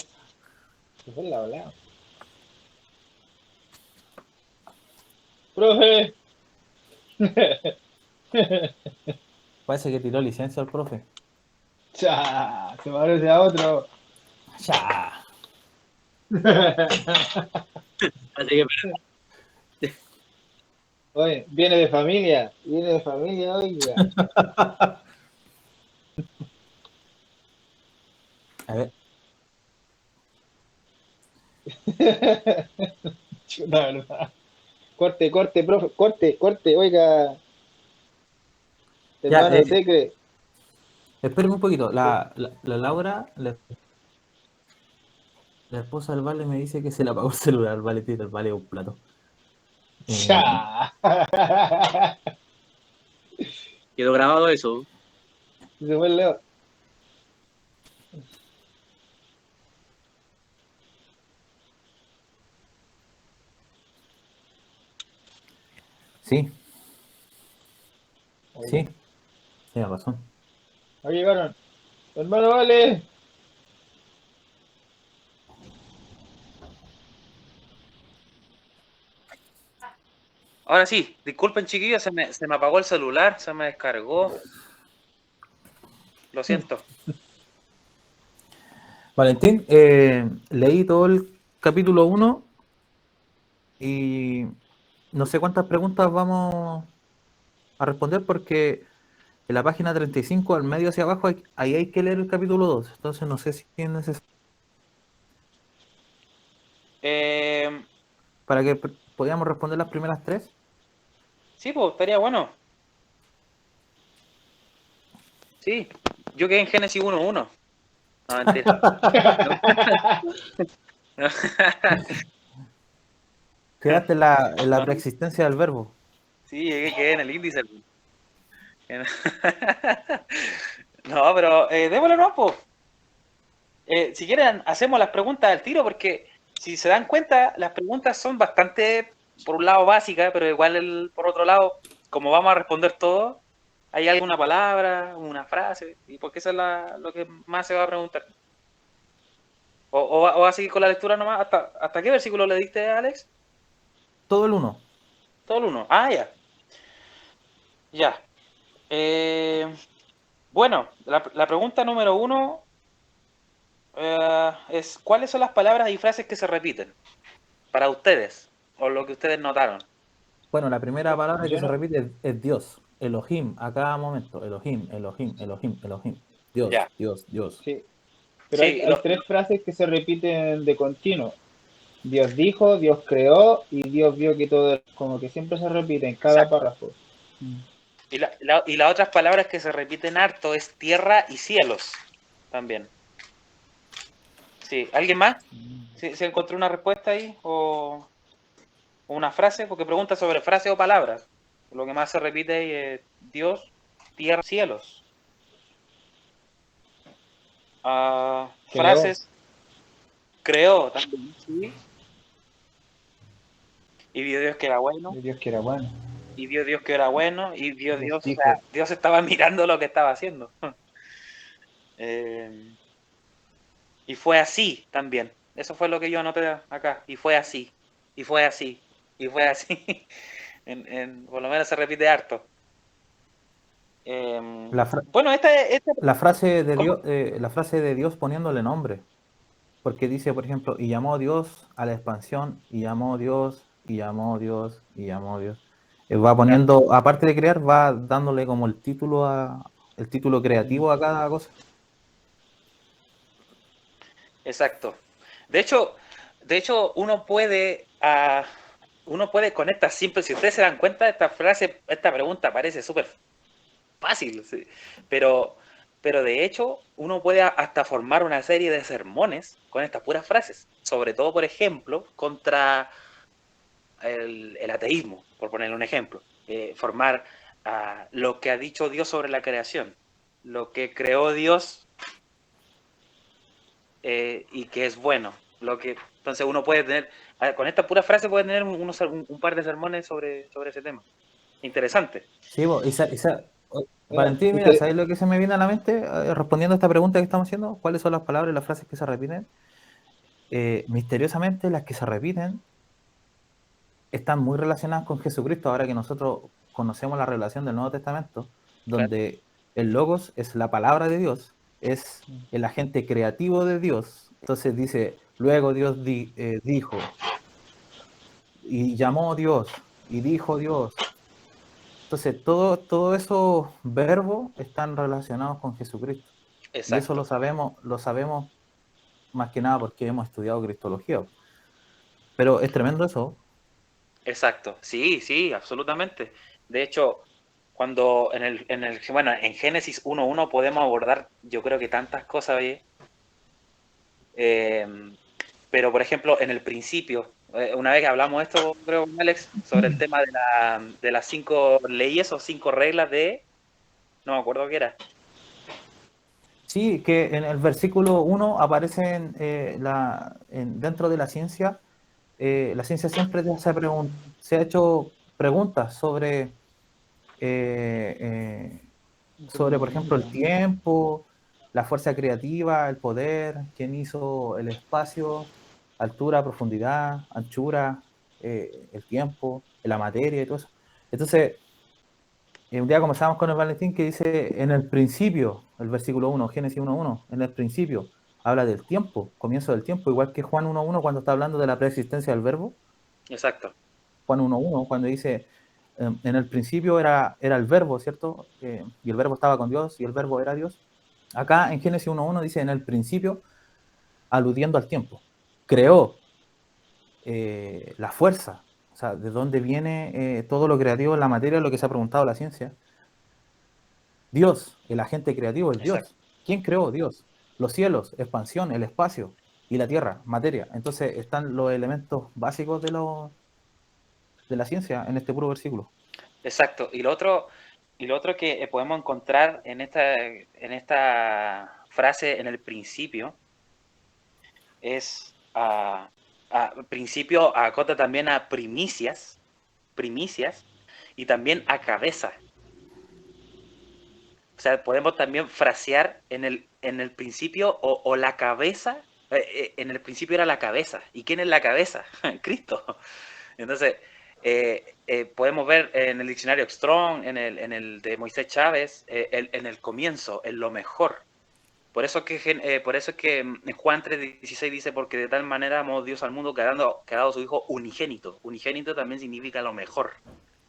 Se fue la volada. Profe. Parece que tiró licencia el profe. Cha, se parece a otro. Ya. Así que, Oye, viene de familia, oiga. A ver, Chuta, verdad. Corte, corte, profe, corte, corte, oiga, ya, hermano Secre. espérame un poquito. La Laura, la esposa del Vale, me dice que se le apagó el celular. Vale, tira, el Vale es un plato. Cha. quedó grabado eso. Se fue el Leo. Sí, Oye, sí, tiene razón. ahí llegaron. Hermano Vale. Ahora sí, disculpen chiquillos, se me apagó el celular, se me descargó. Lo siento. Valentín, leí todo el capítulo 1 y no sé cuántas preguntas vamos a responder porque en la página 35 al medio hacia abajo ahí hay que leer el capítulo 2. Entonces no sé si es necesario Eh, para que podamos responder las primeras tres. sí, pues estaría bueno. Sí, yo quedé en Génesis 1:1. No, mentira. Quedaste en la No, preexistencia del verbo. sí, quedé en el índice. No, pero démosle no, pues. Si quieren, hacemos las preguntas al tiro, porque si se dan cuenta, las preguntas son bastante, por un lado, básicas, pero igual por otro lado, como vamos a responder todo, hay alguna palabra, una frase, y porque eso es lo que más se va a preguntar. O va a seguir con la lectura nomás. ¿Hasta qué versículo le diste, Alex? Todo el 1. Todo el uno. Ah, ya. Ya. Bueno, la pregunta número 1 es: ¿cuáles son las palabras y frases que se repiten para ustedes? O lo que ustedes notaron. Bueno, la primera palabra que Yo se no, repite es Dios. Elohim, a cada momento. Elohim, Elohim, Elohim, Elohim. Dios, Ya. Dios, Dios. sí, pero Sí, hay tres frases que se repiten de continuo. Dios dijo, Dios creó y Dios vio que todo, como que siempre se repite en cada exacto. párrafo. Mm. Y las otras palabras que se repiten harto es tierra y cielos también. Sí, ¿alguien más? ¿Se encontró una respuesta ahí? ¿O una frase? Porque pregunta sobre frase o palabras. Lo que más se repite ahí es Dios, tierra, cielos. Creó, Frases, creó también, sí. Y vio Dios que era bueno. y Dios que era bueno. Y vio Dios que era bueno. Y vio Dios Dios, o sea, dijo, Dios estaba mirando lo que estaba haciendo. Eh, y fue así también. Eso fue lo que yo anoté acá. Y fue así. Y fue así. Y fue así. Por lo menos se repite harto. La, fra- Bueno, la frase de ¿cómo? Dios, la frase de Dios poniéndole nombre. Porque dice, por ejemplo, y llamó Dios a la expansión, y llamó Dios, y llamó Dios, y llamó Dios. Va Ya, poniendo, aparte de crear, va dándole como el título mm, creativo a cada cosa. exacto. De hecho, uno puede con esta simple, si ustedes se dan cuenta, esta frase, esta pregunta parece súper fácil, sí, pero, pero de hecho uno puede hasta formar una serie de sermones con estas puras frases, sobre todo, por ejemplo, contra el ateísmo, por ponerle un ejemplo. Formar lo que ha dicho Dios sobre la creación, lo que creó Dios y que es bueno. Entonces uno puede tener, con esta pura frase puede tener un par de sermones sobre ese tema. Interesante. Sí, mira, Valentín, mira, ¿sabes lo que se me viene a la mente respondiendo a esta pregunta que estamos haciendo? ¿Cuáles son las palabras y las frases que se repiten? Misteriosamente, las que se repiten están muy relacionadas con Jesucristo, ahora que nosotros conocemos la revelación del Nuevo Testamento, donde el Logos es la palabra de Dios, es el agente creativo de Dios. Entonces dice, luego Dios dijo, y llamó Dios, y dijo Dios. Entonces, todos esos verbos están relacionados con Jesucristo. Y eso Exacto. lo sabemos más que nada porque hemos estudiado Cristología. Pero es tremendo eso. Exacto, sí, sí, absolutamente. De hecho, cuando bueno, en Génesis 1.1 podemos abordar, yo creo que tantas cosas, oye. Pero, por ejemplo, en el principio, una vez que hablamos esto, creo, con Alex, sobre el tema de las 5 leyes o 5 reglas no me acuerdo qué era. Sí, que en el versículo 1 aparecen dentro de la ciencia siempre se ha hecho preguntas sobre, por ejemplo, el tiempo, la fuerza creativa, el poder, quién hizo el espacio, altura, profundidad, anchura, el tiempo, la materia y todo eso. Entonces, un día comenzamos con el Valentín que dice, en el principio, el versículo 1, Génesis 1.1, en el principio, habla del tiempo, comienzo del tiempo, igual que Juan 1.1 cuando está hablando de la preexistencia del verbo. Exacto, Juan 1.1 cuando dice, en el principio era el verbo, ¿cierto? Y el verbo estaba con Dios y el verbo era Dios. Acá en Génesis 1.1 dice, en el principio, aludiendo al tiempo. Creó la fuerza, o sea, de dónde viene todo lo creativo en la materia, lo que se ha preguntado la ciencia. Dios, el agente creativo es exacto, Dios. ¿Quién creó? Dios. Los cielos, expansión, el espacio y la tierra, materia. Entonces están los elementos básicos de la ciencia en este puro versículo. exacto. Y lo otro que podemos encontrar en esta frase en el principio es principio acota también a primicias y también a cabeza. O sea, podemos también frasear en el principio o la cabeza. En el principio era la cabeza. ¿Y quién es la cabeza? Cristo. Entonces, podemos ver en el diccionario Strong, en el de Moisés Chávez, en el comienzo, en lo mejor. Por eso es que en Juan 3:16 dice, porque de tal manera amó Dios al mundo que ha dado su Hijo unigénito. Unigénito también significa lo mejor,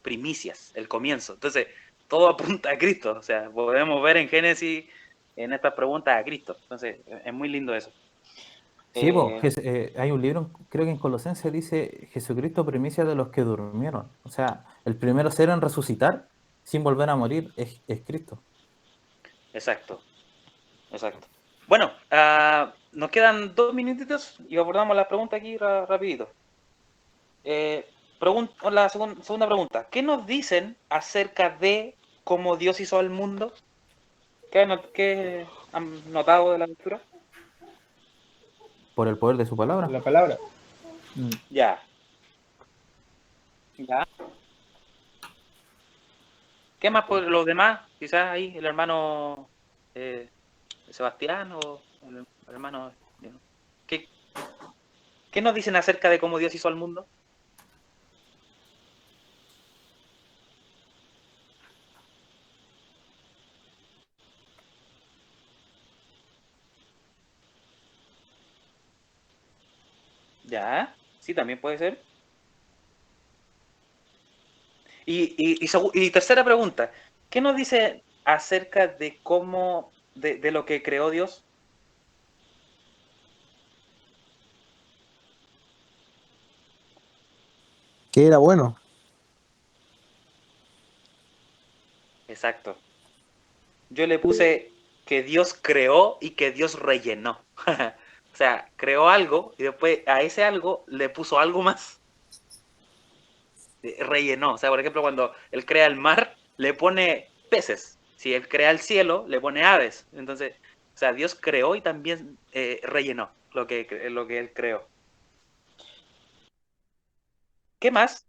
primicias, el comienzo. Entonces, todo apunta a Cristo. O sea, podemos ver en Génesis, en estas preguntas, a Cristo. Entonces, es muy lindo eso. Sí, Eh, hay un libro, creo que en Colosenses dice Jesucristo primicia de los que durmieron. O sea, el primero ser en resucitar sin volver a morir es Cristo. exacto, exacto. Bueno, nos quedan 2 minutitos y abordamos las preguntas aquí rapidito. La segunda pregunta. ¿Qué nos dicen acerca de cómo Dios hizo al mundo? ¿Qué han notado de la lectura? Por el poder de su palabra. La palabra. Ya, ya. ¿Qué más por los demás? Quizás ahí el hermano eh, Sebastián o el hermano... ¿Qué, qué nos dicen acerca de cómo Dios hizo al mundo? Ya, sí, también puede ser. Y tercera pregunta, ¿qué nos dice acerca de de lo que creó Dios? Que era bueno. Exacto. Yo le puse que Dios creó y que Dios rellenó. O sea, creó algo y después a ese algo le puso algo más. Rellenó. O sea, por ejemplo, cuando él crea el mar, le pone peces. Si él crea el cielo, le pone aves. Entonces, o sea, Dios creó y también rellenó lo que él creó. ¿Qué más?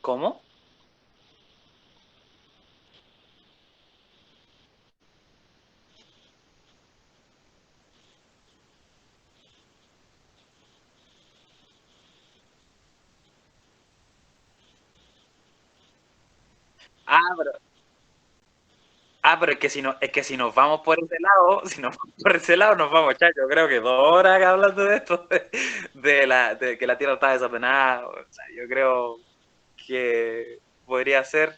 ¿Cómo? Pero es que si nos vamos por ese lado, nos vamos, chacho. Yo creo que 2 horas hablando de esto, de que la Tierra está desordenada. O sea, yo creo que podría ser,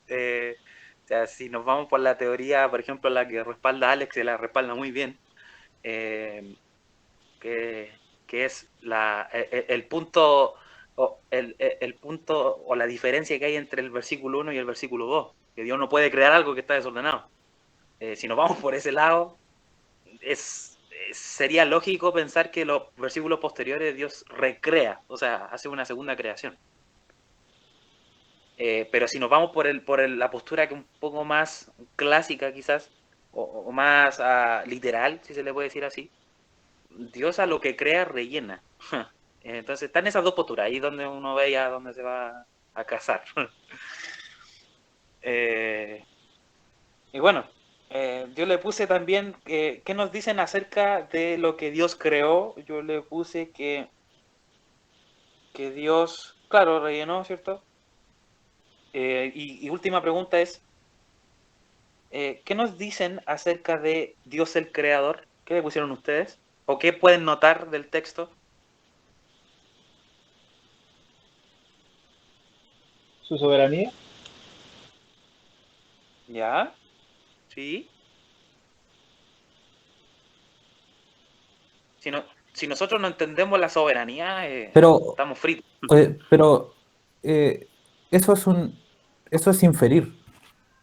o sea, si nos vamos por la teoría, por ejemplo, la que respalda Alex, y la respalda muy bien, eh, que, que es el punto el punto o la diferencia que hay entre el versículo 1 y el versículo 2, que Dios no puede crear algo que está desordenado. Si nos vamos por ese lado, sería lógico pensar que los versículos posteriores Dios recrea, o sea, hace una segunda creación. Pero si nos vamos por la postura que un poco más clásica quizás, o más literal, si se le puede decir así, Dios a lo que crea rellena. Entonces están esas dos posturas, ahí donde uno ve a dónde se va a casar. Y bueno, yo le puse también qué nos dicen acerca de lo que Dios creó. Yo le puse que Dios, claro, rellenó, ¿cierto? Y última pregunta es, ¿qué nos dicen acerca de Dios el creador? ¿Qué le pusieron ustedes? ¿O qué pueden notar del texto? Su soberanía. ¿Ya? ¿Sí? Si nosotros no entendemos la soberanía, Pero, estamos fritos. pero eso es inferir,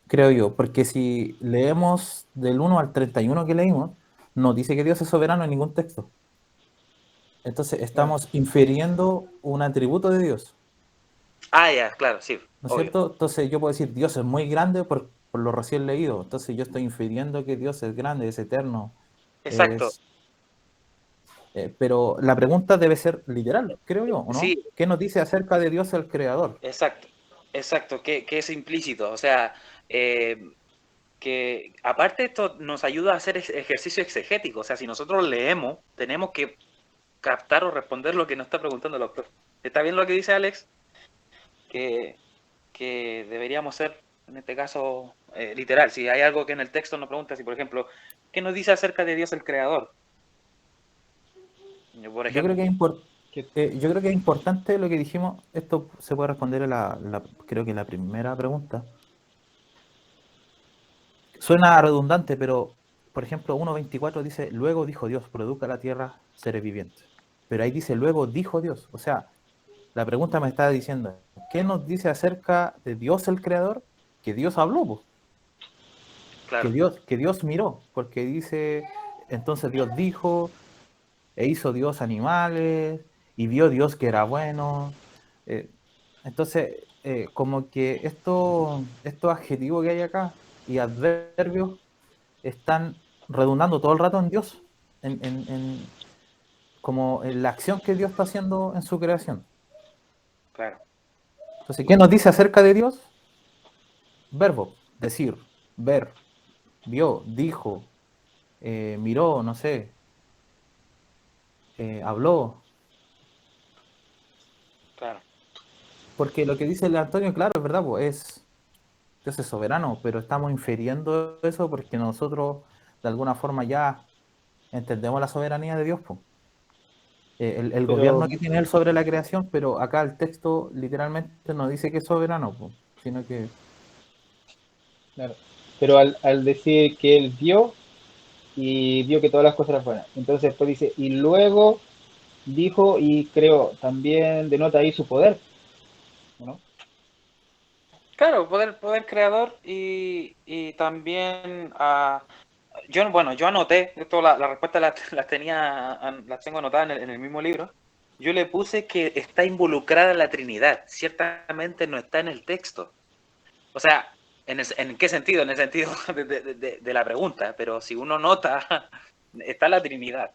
creo yo, porque si leemos del 1 al 31 que leímos, no dice que Dios es soberano en ningún texto. Entonces estamos infiriendo un atributo de Dios, Ya, claro, sí, ¿no es obvio. cierto? Entonces yo puedo decir Dios es muy grande por lo recién leído. Entonces yo estoy infiriendo que Dios es grande, es eterno, Exacto, es... pero la pregunta debe ser literal, creo yo, ¿o no? sí, ¿Qué nos dice acerca de Dios el creador? exacto, que es implícito. O sea, que aparte esto nos ayuda a hacer ejercicio exegético. O sea, si nosotros leemos, tenemos que captar o responder lo que nos está preguntando el autor. ¿Está bien lo que dice Alex? Que, que deberíamos ser, en este caso, literal. Si hay algo que en el texto nos pregunta, si por ejemplo, ¿qué nos dice acerca de Dios el creador? Por Yo creo ejemplo, que Que, yo creo que es importante lo que dijimos. Esto se puede responder a creo que la primera pregunta. Suena redundante, pero por ejemplo 1.24 dice, luego dijo Dios, produzca la tierra seres vivientes. Pero ahí dice, luego dijo Dios. O sea, la pregunta me está diciendo, ¿qué nos dice acerca de Dios el creador? Que Dios habló, po, claro, que Dios miró, porque dice, entonces Dios dijo, e hizo Dios animales, y vio Dios que era bueno. Eh, entonces, como que estos adjetivos que hay acá y adverbios están redundando todo el rato en Dios, como en la acción que Dios está haciendo en su creación. claro, Entonces, ¿qué nos dice acerca de Dios? Verbo, decir, ver, vio, dijo, miró, no sé, habló. claro. Porque lo que dice el Antonio, claro, es verdad, pues Dios es soberano, pero estamos infiriendo eso porque nosotros de alguna forma ya entendemos la soberanía de Dios, pues. El pero, gobierno que tiene él sobre la creación, pero acá el texto literalmente no dice que es soberano, pues, sino que... claro, pero al decir que él vio y vio que todas las cosas eran buenas, entonces después dice, y luego dijo y creó, también denota ahí su poder, ¿no? Claro, poder creador y también yo anoté, esto la respuesta las tengo anotadas en el mismo libro. Yo le puse que está involucrada la Trinidad, ciertamente no está en el texto. O sea, ¿en qué sentido? En el sentido de la pregunta, pero si uno nota, está la Trinidad.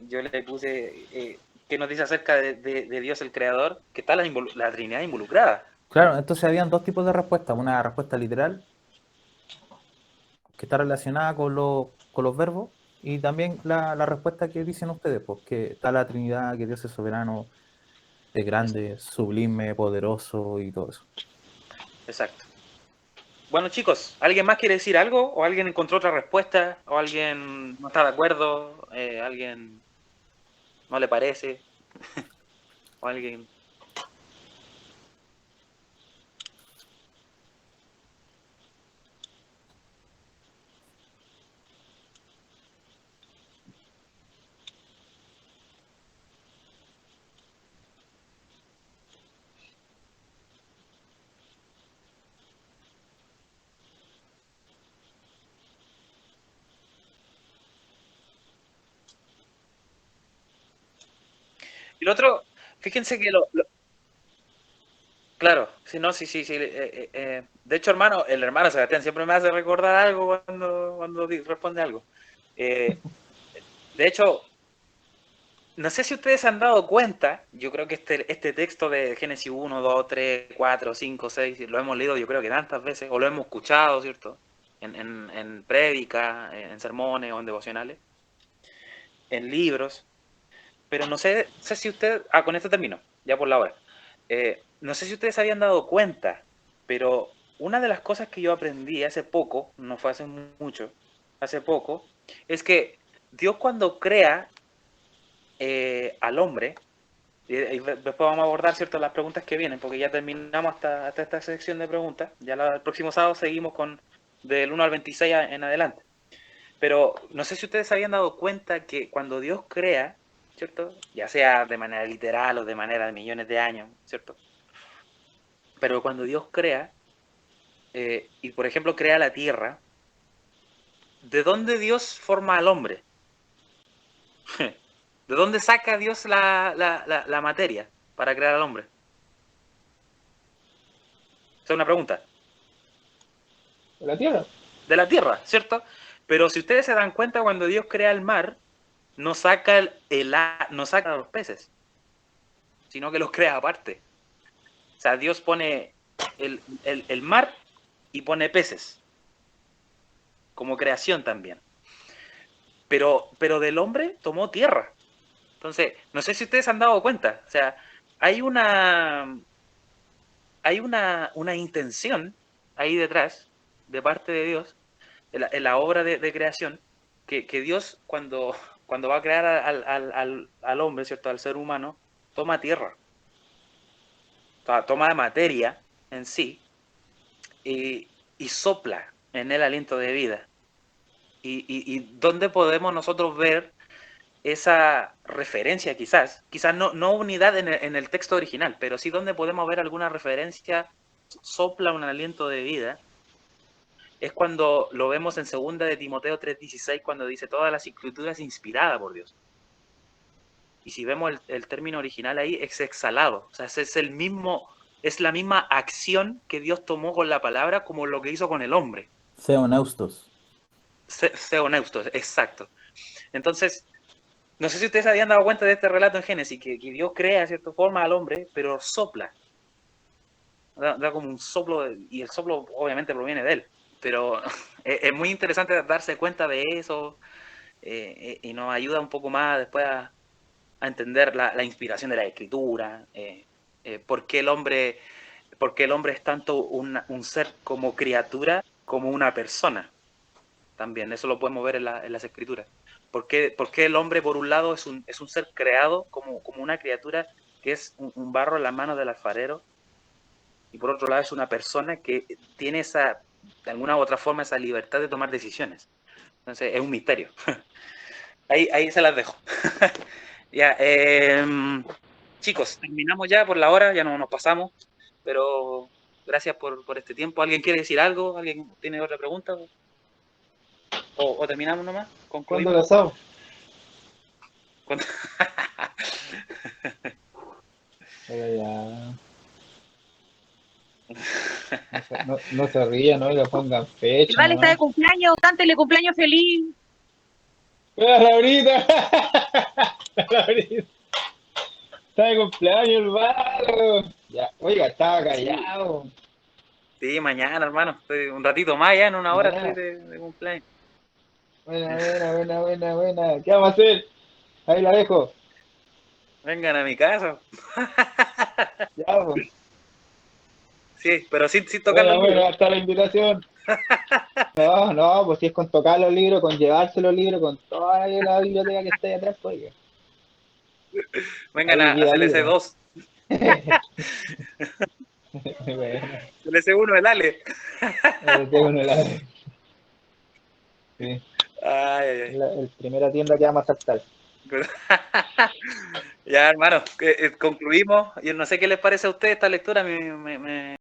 Yo le puse, ¿qué nos dice acerca de Dios el Creador? Que está la Trinidad involucrada. Claro, entonces habían dos tipos de respuestas, una respuesta literal, que está relacionada con los verbos, y también la respuesta que dicen ustedes, pues que está la Trinidad, que Dios es soberano, es grande, sublime, poderoso y todo eso. Exacto. Bueno, chicos, ¿alguien más quiere decir algo? ¿O alguien encontró otra respuesta? ¿O alguien no está de acuerdo? ¿Alguien no le parece? ¿O alguien...? Y lo otro, fíjense que claro, sí, no, sí, sí, sí. De hecho, hermano, el hermano Sebastián siempre me hace recordar algo cuando responde algo. Eh, de hecho, no sé si ustedes se han dado cuenta, yo creo que este texto de Génesis 1, 2, 3, 4, 5, 6, lo hemos leído yo creo que tantas veces, o lo hemos escuchado, ¿cierto? En prédicas, en sermones o en devocionales, en libros, pero no sé si ustedes, con esto termino, ya por la hora. No sé si ustedes se habían dado cuenta, pero una de las cosas que yo aprendí hace poco, no fue hace mucho, hace poco, es que Dios cuando crea al hombre, y después vamos a abordar cierto las preguntas que vienen, porque ya terminamos hasta esta sección de preguntas, ya el próximo sábado seguimos con del 1 al 26 en adelante. Pero no sé si ustedes se habían dado cuenta que cuando Dios crea, ¿cierto? Ya sea de manera literal o de manera de millones de años, ¿cierto? Pero cuando Dios crea, y por ejemplo crea la tierra, ¿de dónde Dios forma al hombre? ¿De dónde saca Dios la materia para crear al hombre? Esa es una pregunta. ¿De la Tierra? De la tierra, ¿cierto? Pero si ustedes se dan cuenta, cuando Dios crea el mar, no saca no saca a los peces, sino que los crea aparte. O sea, Dios pone el mar y pone peces, como creación también. Pero del hombre tomó tierra. Entonces, no sé si ustedes han dado cuenta. O sea, hay una intención ahí detrás, de parte de Dios, en la obra de creación, que Dios cuando va a crear al hombre, ¿cierto? Al ser humano, toma tierra, toma materia en sí y sopla en el aliento de vida. Y dónde podemos nosotros ver esa referencia quizás no unidad en el texto original, pero sí donde podemos ver alguna referencia, sopla un aliento de vida, es cuando lo vemos en 2 de Timoteo 3:16, cuando dice toda la escritura es inspirada por Dios. Y si vemos el término original ahí, es exhalado, o sea, es la misma acción que Dios tomó con la palabra como lo que hizo con el hombre. Theoneustos. Theoneustos, exacto. Entonces, no sé si ustedes habían dado cuenta de este relato en Génesis, que Dios crea de cierta forma al hombre, pero sopla. Da como un soplo, y el soplo obviamente proviene de él. Pero es muy interesante darse cuenta de eso, y nos ayuda un poco más después a entender la inspiración de la escritura, por qué el hombre es tanto un ser como criatura, como una persona. También, eso lo podemos ver en las escrituras. ¿Por qué el hombre, por un lado, es un ser creado como una criatura que es un barro en las manos del alfarero, y por otro lado es una persona que tiene de alguna u otra forma, esa libertad de tomar decisiones? Entonces, es un misterio. Ahí se las dejo. Ya, chicos, terminamos ya por la hora, ya no nos pasamos, pero gracias por este tiempo. ¿Alguien quiere decir algo? ¿Alguien tiene otra pregunta? ¿O terminamos nomás? ¿Cuándo ¿Concluimos? lo asado? Ya. No se rían, no le pongan El fecha Vale está de nomás. cumpleaños, cántele cumpleaños feliz. ¡Mira, Laurita! Laurita. Está de cumpleaños el Valo. Ya, oiga, estaba callado. Sí, mañana, hermano. Estoy un ratito más, ya en una hora estoy Mañana. de cumpleaños. Buena. ¿Qué vamos a hacer? Ahí la dejo. Vengan a mi casa. Ya, pues. Sí, pero sin tocar los Bueno, libros. hasta la invitación. No, pues si es con tocar los libros, con llevarse los libros, con toda la biblioteca que está ahí atrás, pues oiga. Vengan Ahí a vida libre. CLC2, Bueno, CLC1, el Ale. tengo uno helado. Sí, Ay, ay, ay. el primera tienda que vamos a saltar. Pero- Ya, hermano, concluimos. Yo no sé qué les parece a ustedes esta lectura.